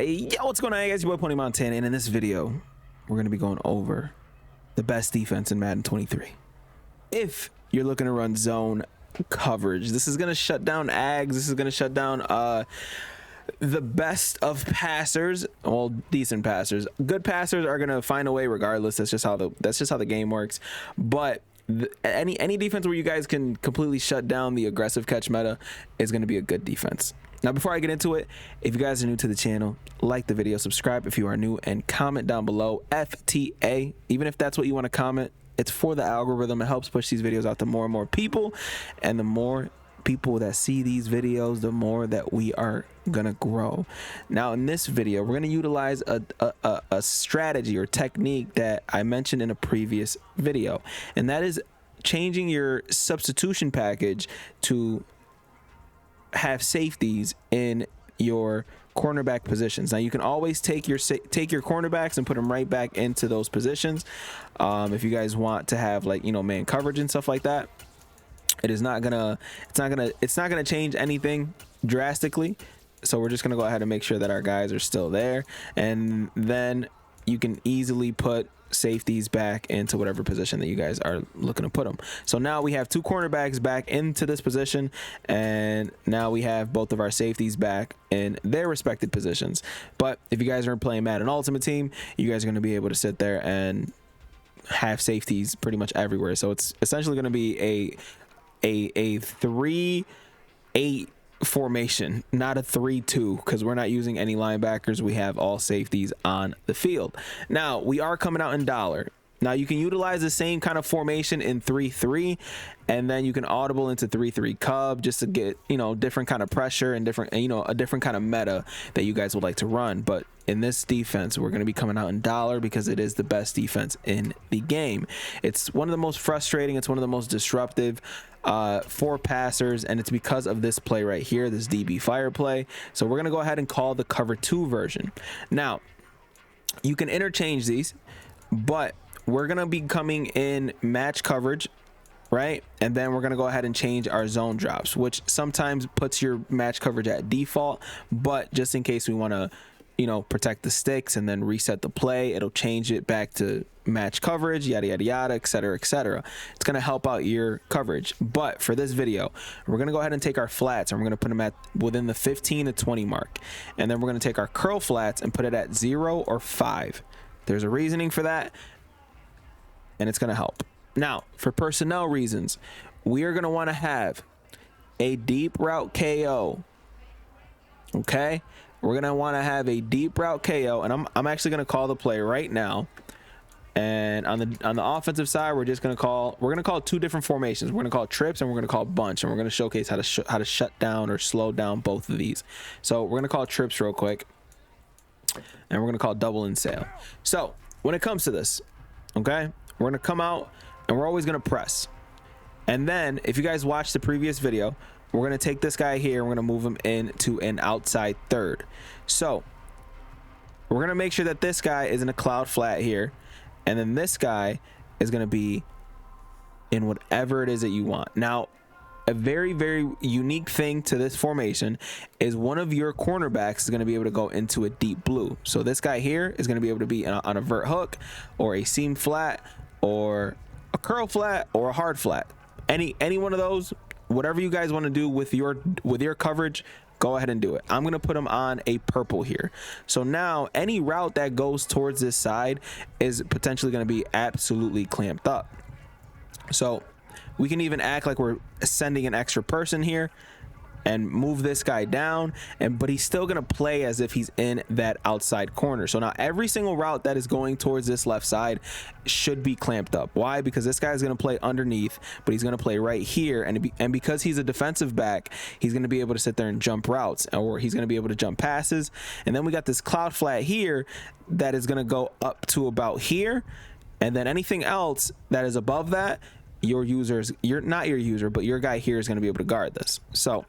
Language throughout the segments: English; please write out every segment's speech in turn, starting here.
Hey, yo, what's going on, guys? Your boy Pony Montana, and in this video, we're going to be going over the best defense in Madden 23. If you're looking to run zone coverage, this is going to shut down ags. This is going to shut down the best of passers. Well, decent passers. Good passers are going to find a way regardless. That's just how the game works. But any defense where you guys can completely shut down the aggressive catch meta is going to be a good defense. Now, before I get into it, if you guys are new to the channel, like the video, subscribe if you are new, and comment down below FTA. Even if that's what you want to comment, it's for the algorithm. It helps push these videos out to more and more people, and the more people that see these videos, the more that we are gonna grow. Now, in this video, we're gonna utilize a strategy or technique that I mentioned in a previous video, and that is changing your substitution package to have safeties in your cornerback positions. Now, you can always take your cornerbacks and put them right back into those positions if you guys want to have, like, you know, man coverage and stuff like that. It's not gonna change anything drastically, so we're just gonna go ahead and make sure that our guys are still there, and then you can easily put safeties back into whatever position that you guys are looking to put them. So now we have two cornerbacks back into this position, and now we have both of our safeties back in their respective positions. But if you guys are playing Madden Ultimate Team, you guys are going to be able to sit there and have safeties pretty much everywhere. So it's essentially going to be a 3-8 formation, not a 3-2, because we're not using any linebackers. We have all safeties on the field. Now, we are coming out in dollar. Now, you can utilize the same kind of formation in 3-3, and then you can audible into 3-3 cub just to get, you know, different kind of pressure and different, you know, a different kind of meta that you guys would like to run. But in this defense, we're going to be coming out in dollar because it is the best defense in the game. It's one of the most frustrating. It's one of the most disruptive for passers, and it's because of this play right here, this DB fire play. So we're going to go ahead and call the cover 2 version. Now, you can interchange these, but we're going to be coming in match coverage, right? And then we're going to go ahead and change our zone drops, which sometimes puts your match coverage at default, but just in case we want to, you know, protect the sticks and then reset the play, it'll change it back to match coverage, yada yada yada, etc etc. It's going to help out your coverage. But for this video, we're going to go ahead and take our flats and we're going to put them at within the 15 to 20 mark, and then we're going to take our curl flats and put it at 0 or 5. There's a reasoning for that, and it's going to help. Now, for personnel reasons, we are going to want to have a deep route KO. Okay, we're going to want to have a deep route KO, and I'm actually going to call the play right now. And on the offensive side, we're going to call 2 different formations. We're going to call trips and we're going to call bunch, and we're going to showcase how to shut down or slow down both of these. So we're going to call trips real quick, and we're going to call double and sail. So when it comes to this, okay, we're going to come out and we're always going to press. And then if you guys watched the previous video, we're going to take this guy here and we're going to move him into an outside third. So we're going to make sure that this guy is in a cloud flat here, and then this guy is going to be in whatever it is that you want. Now, a very, very unique thing to this formation is one of your cornerbacks is going to be able to go into a deep blue. So this guy here is going to be able to be on a vert hook or a seam flat or a curl flat or a hard flat. Any one of those, whatever you guys want to do with your coverage, go ahead and do it. I'm going to put them on a purple here. So now any route that goes towards this side is potentially going to be absolutely clamped up. So we can even act like we're sending an extra person here and move this guy down, but he's still going to play as if he's in that outside corner. So now every single route that is going towards this left side should be clamped up. Why? Because this guy's going to play underneath, but he's going to play right here, and because he's a defensive back, he's going to be able to sit there and jump routes, or he's going to be able to jump passes. And then we got this cloud flat here that is going to go up to about here, and then anything else that is above that, your guy here is going to be able to guard this. So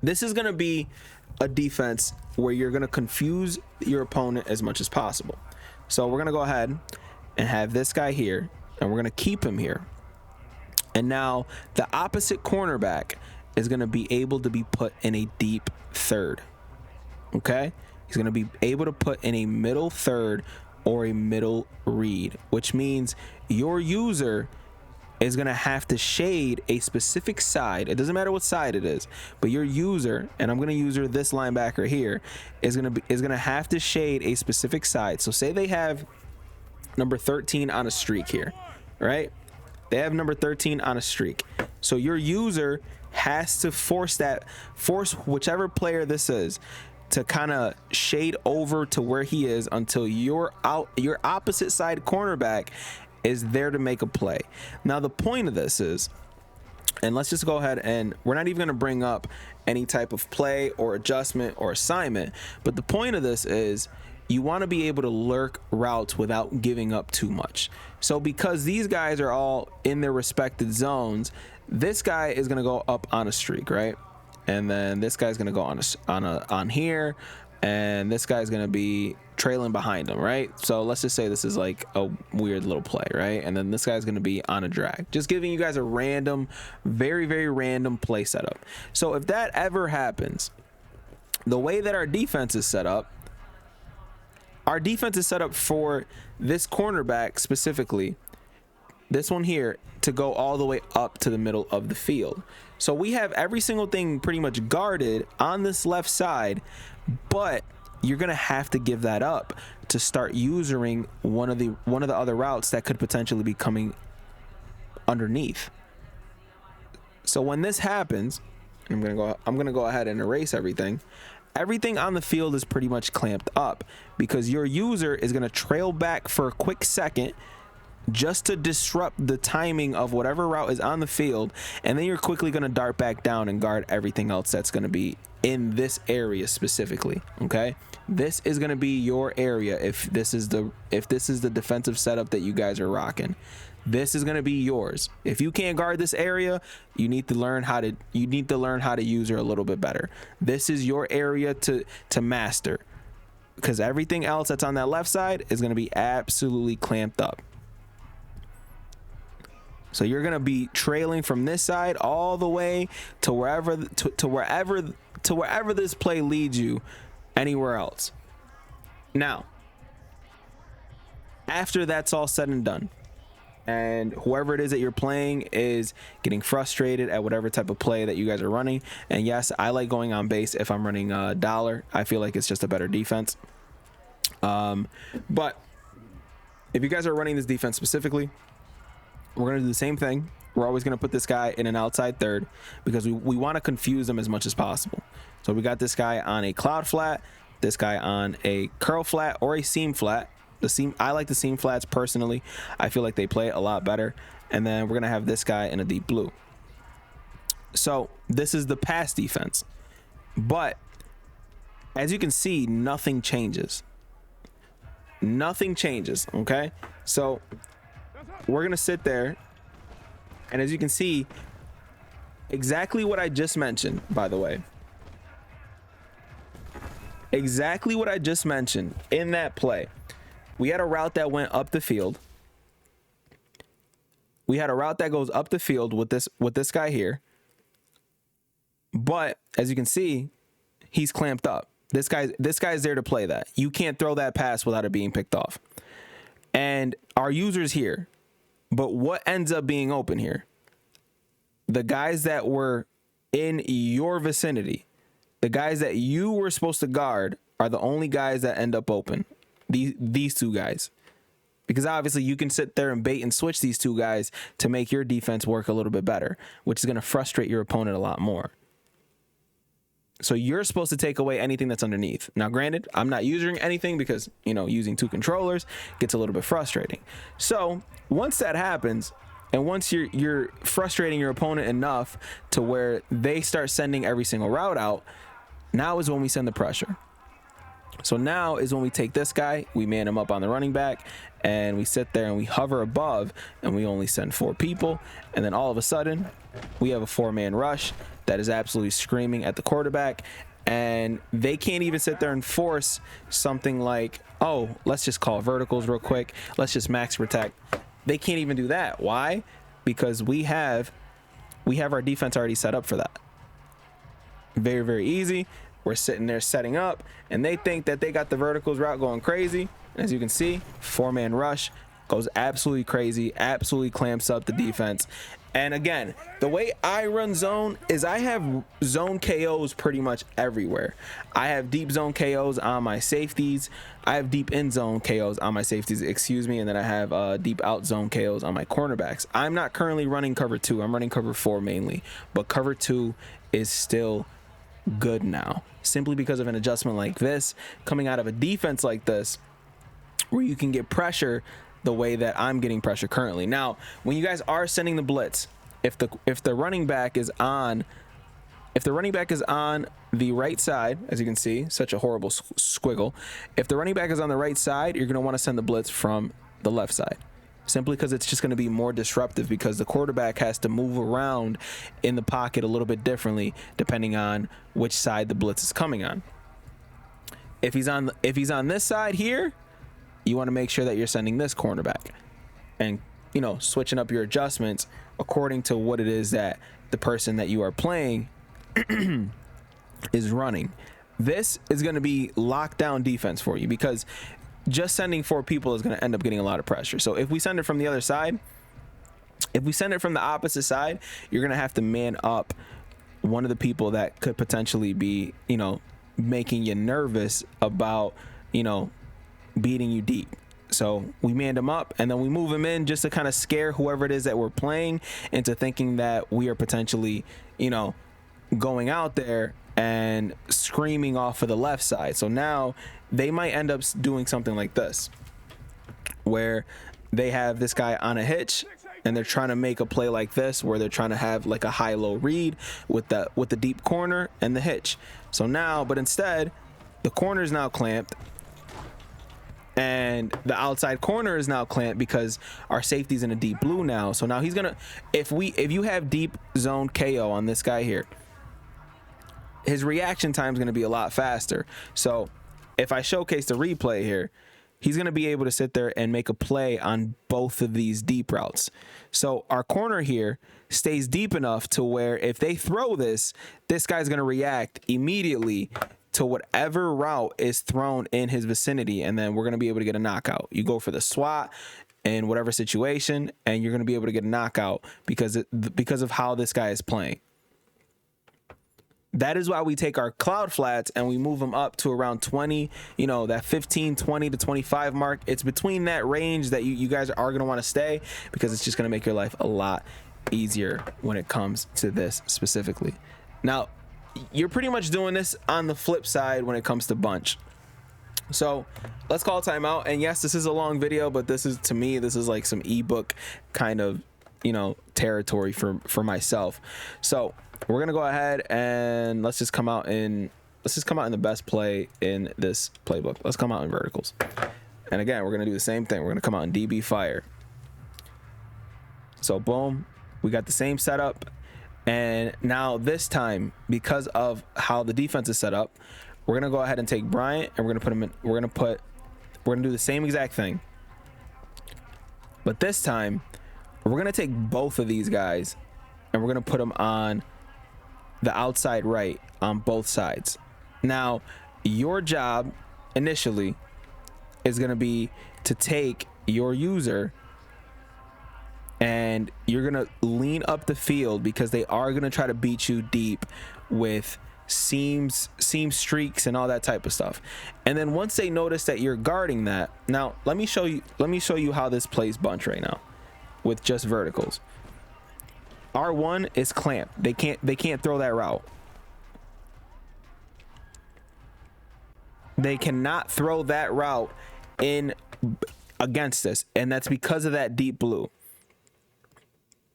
this is going to be a defense where you're going to confuse your opponent as much as possible. So we're going to go ahead and have this guy here, and we're going to keep him here. And now the opposite cornerback is going to be able to be put in a deep third. Okay, He's going to be able to put in a middle third or a middle read, which means your user is going to have to shade a specific side. It doesn't matter what side it is, but your user, and I'm going to use this linebacker here, is going to have to shade a specific side. So say they have number 13 on a streak here, right? They have number 13 on a streak. So your user has to force whichever player this is to kind of shade over to where he is until your opposite side cornerback is there to make a play. Now the point of this is, and let's just go ahead, and we're not even going to bring up any type of play or adjustment or assignment, but the point of this is you want to be able to lurk routes without giving up too much. So because these guys are all in their respected zones, this guy is going to go up on a streak, right? And then this guy's going to go on here, and this guy's going to be trailing behind him, right? So let's just say this is like a weird little play, right? And then this guy's going to be on a drag, just giving you guys a random, very, very random play setup. So if that ever happens, the way that our defense is set up for this cornerback specifically, this one here, to go all the way up to the middle of the field. So we have every single thing pretty much guarded on this left side, but you're gonna have to give that up to start using one of the other routes that could potentially be coming underneath. So when this happens, I'm gonna go ahead and erase everything. Everything on the field is pretty much clamped up because your user is gonna trail back for a quick second just to disrupt the timing of whatever route is on the field, and then you're quickly going to dart back down and guard everything else that's going to be in this area specifically. Okay, this is going to be your area. If this is the defensive setup that you guys are rocking, this is going to be yours. If you can't guard this area, you need to learn how to use her a little bit better. This is your area to master, because everything else that's on that left side is going to be absolutely clamped up. So you're gonna be trailing from this side all the way to wherever this play leads you, anywhere else. Now, after that's all said and done, and whoever it is that you're playing is getting frustrated at whatever type of play that you guys are running, and yes, I like going on base if I'm running dollar. I feel like it's just a better defense. But if you guys are running this defense specifically, we're going to do the same thing. We're always going to put this guy in an outside third because we want to confuse them as much as possible. So we got this guy on a cloud flat, this guy on a curl flat or a seam flat. I like the seam flats personally. I feel like they play a lot better. And then we're going to have this guy in a deep blue. So this is the pass defense. But as you can see, nothing changes. Nothing changes, okay? So we're gonna sit there, and as you can see, exactly what I just mentioned, by the way, exactly what I just mentioned in that play. We had a route that went up the field. We had a route that goes up the field with this guy here, but as you can see, he's clamped up. This guy's there to play that. You can't throw that pass without it being picked off. And our user's here. But what ends up being open here? The guys that were in your vicinity, the guys that you were supposed to guard, are the only guys that end up open. These two guys. Because obviously you can sit there and bait and switch these two guys to make your defense work a little bit better, which is going to frustrate your opponent a lot more. So you're supposed to take away anything that's underneath. Now, granted, I'm not using anything because, using two controllers gets a little bit frustrating. So once that happens, and once you're frustrating your opponent enough to where they start sending every single route out, now is when we send the pressure. So now is when we take this guy, we man him up on the running back, and we sit there and we hover above, and we only send 4 people. And then all of a sudden, we have a 4-man rush that is absolutely screaming at the quarterback, and they can't even sit there and force something like, oh, let's just call verticals real quick. Let's just max protect. They can't even do that. Why? Because we have our defense already set up for that. Very, very easy. we're sitting there setting up, and they think that they got the verticals route going crazy. As you can see, 4-man rush goes absolutely crazy, absolutely clamps up the defense. And again, the way I run zone is I have zone KOs pretty much everywhere. I have deep zone KOs on my safeties. I have deep in zone KOs on my safeties, excuse me. And then I have deep out zone KOs on my cornerbacks. I'm not currently running cover 2. I'm running cover 4 mainly, but cover 2 is still good now, simply because of an adjustment like this coming out of a defense like this, where you can get pressure the way that I'm getting pressure currently. Now, when you guys are sending the blitz, if the running back is on the right side, as you can see, such a horrible squiggle. If the running back is on the right side, you're going to want to send the blitz from the left side, simply because it's just going to be more disruptive, because the quarterback has to move around in the pocket a little bit differently depending on which side the blitz is coming on. If he's on this side here, you want to make sure that you're sending this cornerback and, you know, switching up your adjustments according to what it is that the person that you are playing is running. This is going to be lockdown defense for you, because just sending 4 people is going to end up getting a lot of pressure. So if we send it from the other side, if we send it from the opposite side, you're going to have to man up one of the people that could potentially be, you know, making you nervous about, you know, beating you deep. So we manned him up, and then we move him in just to kind of scare whoever it is that we're playing into thinking that we are potentially, you know, going out there and screaming off of the left side. So now they might end up doing something like this, where they have this guy on a hitch and they're trying to make a play like this, where they're trying to have like a high-low read with the deep corner and the hitch. So now, but instead, the corner is now clamped, and the outside corner is now clamped because our safety's in a deep blue now. So now he's gonna, if you have deep zone KO on this guy here, his reaction time is gonna be a lot faster. So if I showcase the replay here, he's gonna be able to sit there and make a play on both of these deep routes. So our corner here stays deep enough to where if they throw this guy's gonna react immediately to whatever route is thrown in his vicinity, and then we're going to be able to get a knockout. You go for the swat in whatever situation, and you're going to be able to get a knockout because of how this guy is playing. That is why we take our cloud flats and we move them up to around 20, you know, that 15, 20 to 25 mark. It's between that range that you guys are going to want to stay, because it's just going to make your life a lot easier when it comes to this specifically. Now, you're pretty much doing this on the flip side when it comes to bunch. So let's call timeout. And yes, this is a long video, but this is, to me, this is like some ebook kind of, you know, territory for myself. So we're gonna go ahead and let's just come out in the best play in this playbook. Let's come out in verticals. And again, we're gonna do the same thing. We're gonna come out in DB fire. So boom, we got the same setup. And now this time, because of how the defense is set up, we're gonna go ahead and take Bryant and we're gonna put him in. We're gonna do the same exact thing, but this time we're gonna take both of these guys and we're gonna put them on the outside right on both sides. Now, your job initially is gonna be to take your user, and you're gonna lean up the field because they are gonna try to beat you deep with seam streaks and all that type of stuff. And then once they notice that you're guarding that, now let me show you how this plays bunch right now with just verticals. R1 is clamped. They can't throw that route. They cannot throw that route in against us, and that's because of that deep blue.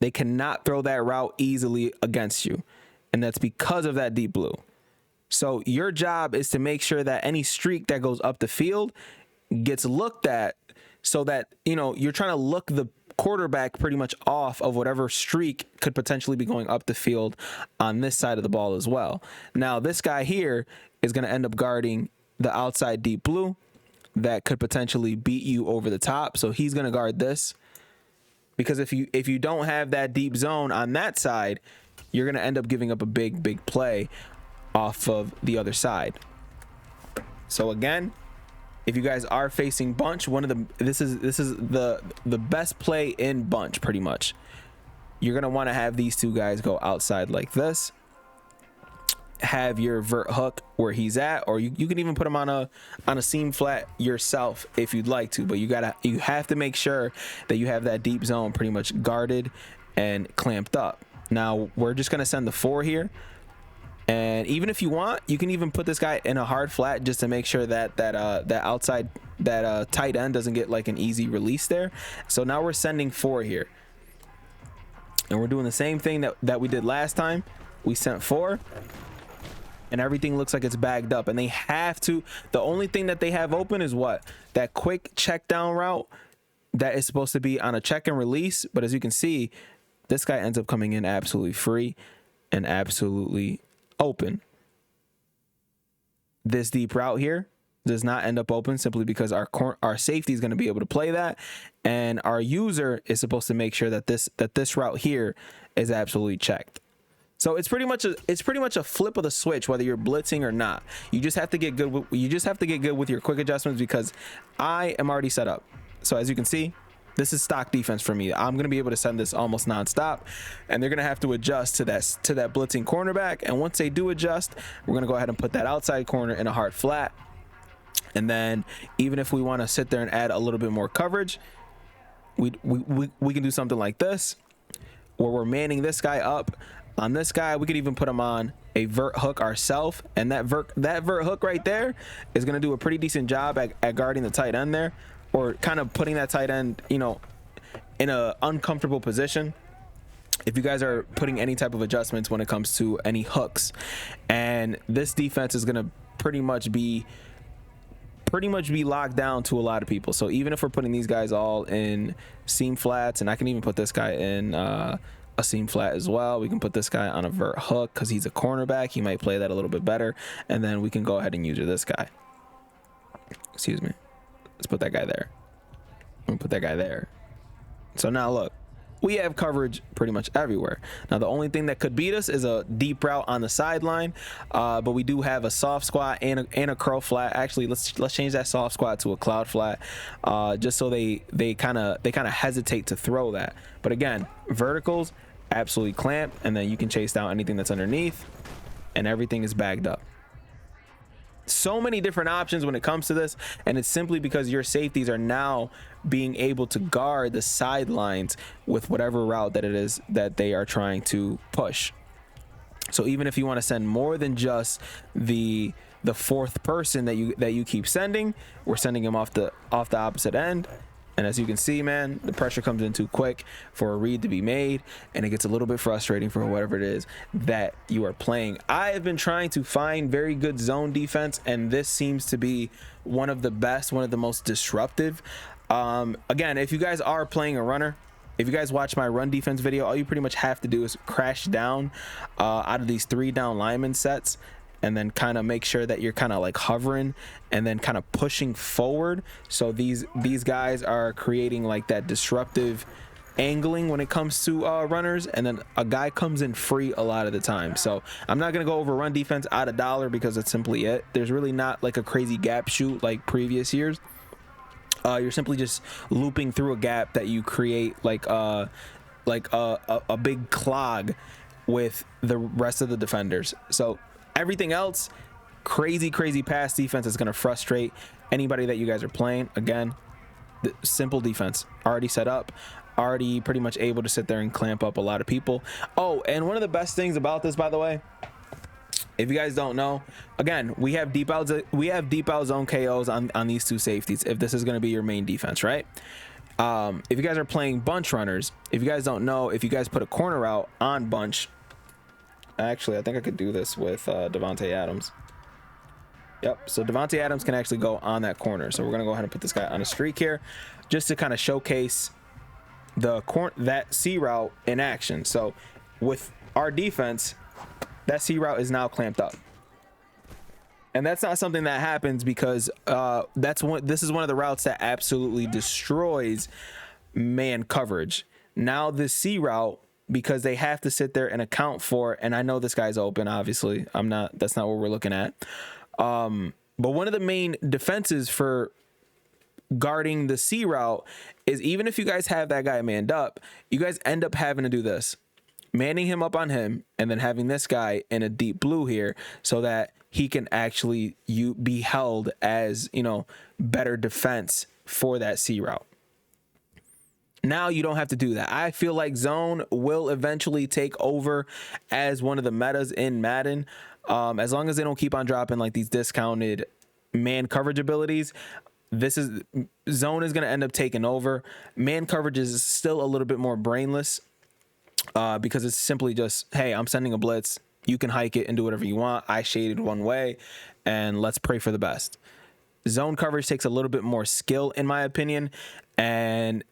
They cannot throw that route easily against you, and that's because of that deep blue. So your job is to make sure that any streak that goes up the field gets looked at, so that, you know, you're trying to look the quarterback pretty much off of whatever streak could potentially be going up the field on this side of the ball as well. Now, this guy here is going to end up guarding the outside deep blue that could potentially beat you over the top. So he's going to guard this, because if you don't have that deep zone on that side, you're going to end up giving up a big play off of the other side. So again, if you guys are facing bunch, this is the best play in bunch. Pretty much, you're gonna want to have these two guys go outside like this, have your vert hook where he's at, or you can even put him on a seam flat yourself if you'd like to, but you have to make sure that you have that deep zone pretty much guarded and clamped up. Now we're just gonna send the 4 here, and even if you want, you can even put this guy in a hard flat just to make sure that outside tight end doesn't get like an easy release there. So now we're sending 4 here, and we're doing the same thing that we did last time. We sent 4, and everything looks like it's bagged up, and they have to, the only thing that they have open is what, that quick check down route that is supposed to be on a check and release. But as you can see, this guy ends up coming in absolutely free and absolutely open. This deep route here does not end up open simply because our safety is going to be able to play that, and our user is supposed to make sure that this route here is absolutely checked. So it's pretty much a flip of the switch whether you're blitzing or not. You just have to get good with your quick adjustments, because I am already set up. So as you can see, this is stock defense for me. I'm going to be able to send this almost nonstop, and they're going to have to adjust to that blitzing cornerback. And once they do adjust, we're going to go ahead and put that outside corner in a hard flat. And then even if we want to sit there and add a little bit more coverage, we can do something like this, where we're manning this guy up. On this guy, we could even put him on a vert hook ourselves, and that vert hook right there is going to do a pretty decent job at guarding the tight end there, or kind of putting that tight end, you know, in a uncomfortable position if you guys are putting any type of adjustments when it comes to any hooks. And this defense is going to pretty much be locked down to a lot of people. So even if we're putting these guys all in seam flats, and I can even put this guy in a seam flat as well, we can put this guy on a vert hook because he's a cornerback. He might play that a little bit better, and then we can go ahead and use this guy. Excuse me. Let's put that guy there. I'm gonna put that guy there. So now look, we have coverage pretty much everywhere. Now the only thing that could beat us is a deep route on the sideline, but we do have a soft squat and a curl flat. Actually, let's change that soft squat to a cloud flat, just so they kind of hesitate to throw that. But again, verticals absolutely clamp, and then you can chase down anything that's underneath, and everything is bagged up. So many different options when it comes to this, and it's simply because your safeties are now being able to guard the sidelines with whatever route that it is that they are trying to push. So even if you want to send more than just the fourth person that you keep sending, we're sending him off the opposite end. And as you can see, man, the pressure comes in too quick for a read to be made, and it gets a little bit frustrating for whatever it is that you are playing. I have been trying to find very good zone defense, and this seems to be one of the best, one of the most disruptive. Again, if you guys are playing a runner, if you guys watch my run defense video, all you pretty much have to do is crash down out of these 3 down lineman sets, and then kind of make sure that you're kind of like hovering and then kind of pushing forward. So these guys are creating like that disruptive angling when it comes to runners, and then a guy comes in free a lot of the time. So I'm not gonna go over run defense out of dollar because that's simply it. There's really not like a crazy gap shoot like previous years. You're simply just looping through a gap that you create like a big clog with the rest of the defenders. So everything else, crazy pass defense is going to frustrate anybody that you guys are playing. Again, the simple defense already set up, already pretty much able to sit there and clamp up a lot of people. Oh, and one of the best things about this, by the way, if you guys don't know, again, we have deep out zone KOs on these 2 safeties if this is going to be your main defense, right? If you guys are playing bunch runners, if you guys don't know, if you guys put a corner out on bunch, actually I think I could do this with Davante Adams. Yep, so Davante Adams can actually go on that corner. So we're gonna go ahead and put this guy on a streak here just to kind of showcase that C route in action. So with our defense, that C route is now clamped up, and that's not something that happens because this is one of the routes that absolutely destroys man coverage. Now this C route because they have to sit there and account for, and I know this guy's open, obviously. That's not what we're looking at. But one of the main defenses for guarding the C route is, even if you guys have that guy manned up, you guys end up having to do this. Manning him up on him and then having this guy in a deep blue here so that he can actually be held as, you know, better defense for that C route. Now you don't have to do that. I feel like zone will eventually take over as one of the metas in Madden. As long as they don't keep on dropping like these discounted man coverage abilities, zone is going to end up taking over. Man coverage is still a little bit more brainless because it's simply just, hey, I'm sending a blitz. You can hike it and do whatever you want. I shaded one way and let's pray for the best. Zone coverage takes a little bit more skill, in my opinion, and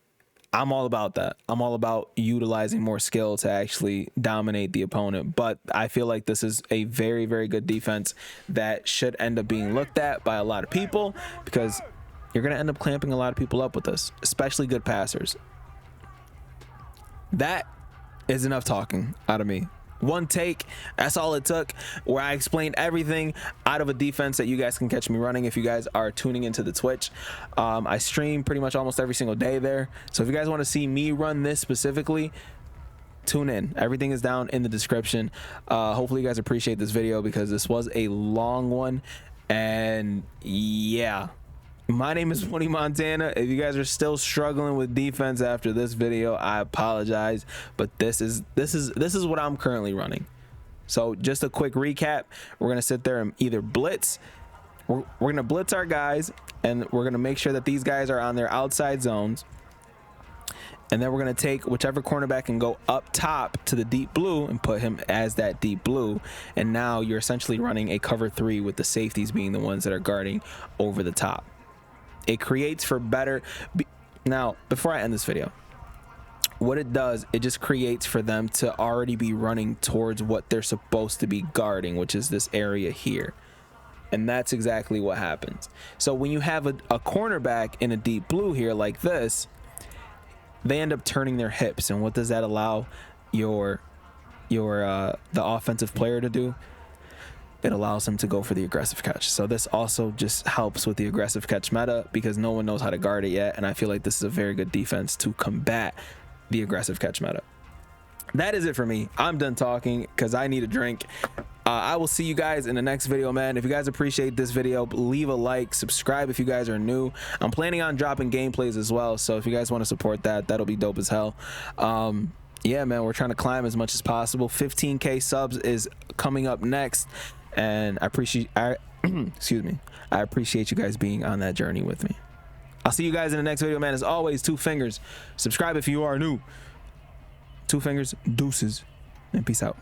I'm all about that. I'm all about utilizing more skill to actually dominate the opponent. But I feel like this is a very, very good defense that should end up being looked at by a lot of people, because you're going to end up clamping a lot of people up with this, especially good passers. That is enough talking out of me. One take, that's all it took, where I explained everything out of a defense that you guys can catch me running if you guys are tuning into the Twitch. I stream pretty much almost every single day there, so if you guys want to see me run this specifically, tune in. Everything is down in the description. Hopefully you guys appreciate this video, because this was a long one. And yeah, my name is Tony Montana. If you guys are still struggling with defense after this video, I apologize, but this is what I'm currently running. So just a quick recap: we're gonna sit there and either blitz, we're gonna blitz our guys, and we're gonna make sure that these guys are on their outside zones, and then we're gonna take whichever cornerback and go up top to the deep blue and put him as that deep blue. And now you're essentially running a cover 3 with the safeties being the ones that are guarding over the top. It creates for better. Now, before I end this video, what it does, it just creates for them to already be running towards what they're supposed to be guarding, which is this area here. And that's exactly what happens. So when you have a cornerback in a deep blue here like this, they end up turning their hips. And what does that allow the offensive player to do? It allows them to go for the aggressive catch. So this also just helps with the aggressive catch meta, because no one knows how to guard it yet, and I feel like this is a very good defense to combat the aggressive catch meta. That is it for me. I'm done talking because I need a drink. I will see you guys in the next video, man. If you guys appreciate this video, leave a like, subscribe if you guys are new. I'm planning on dropping gameplays as well, so if you guys want to support that, that'll be dope as hell. Yeah, man, we're trying to climb as much as possible. 15K subs is coming up next, and I appreciate excuse me, I appreciate you guys being on that journey with me. I'll see you guys in the next video, man. As always, 2 fingers. Subscribe if you are new. 2 fingers, deuces, and peace out.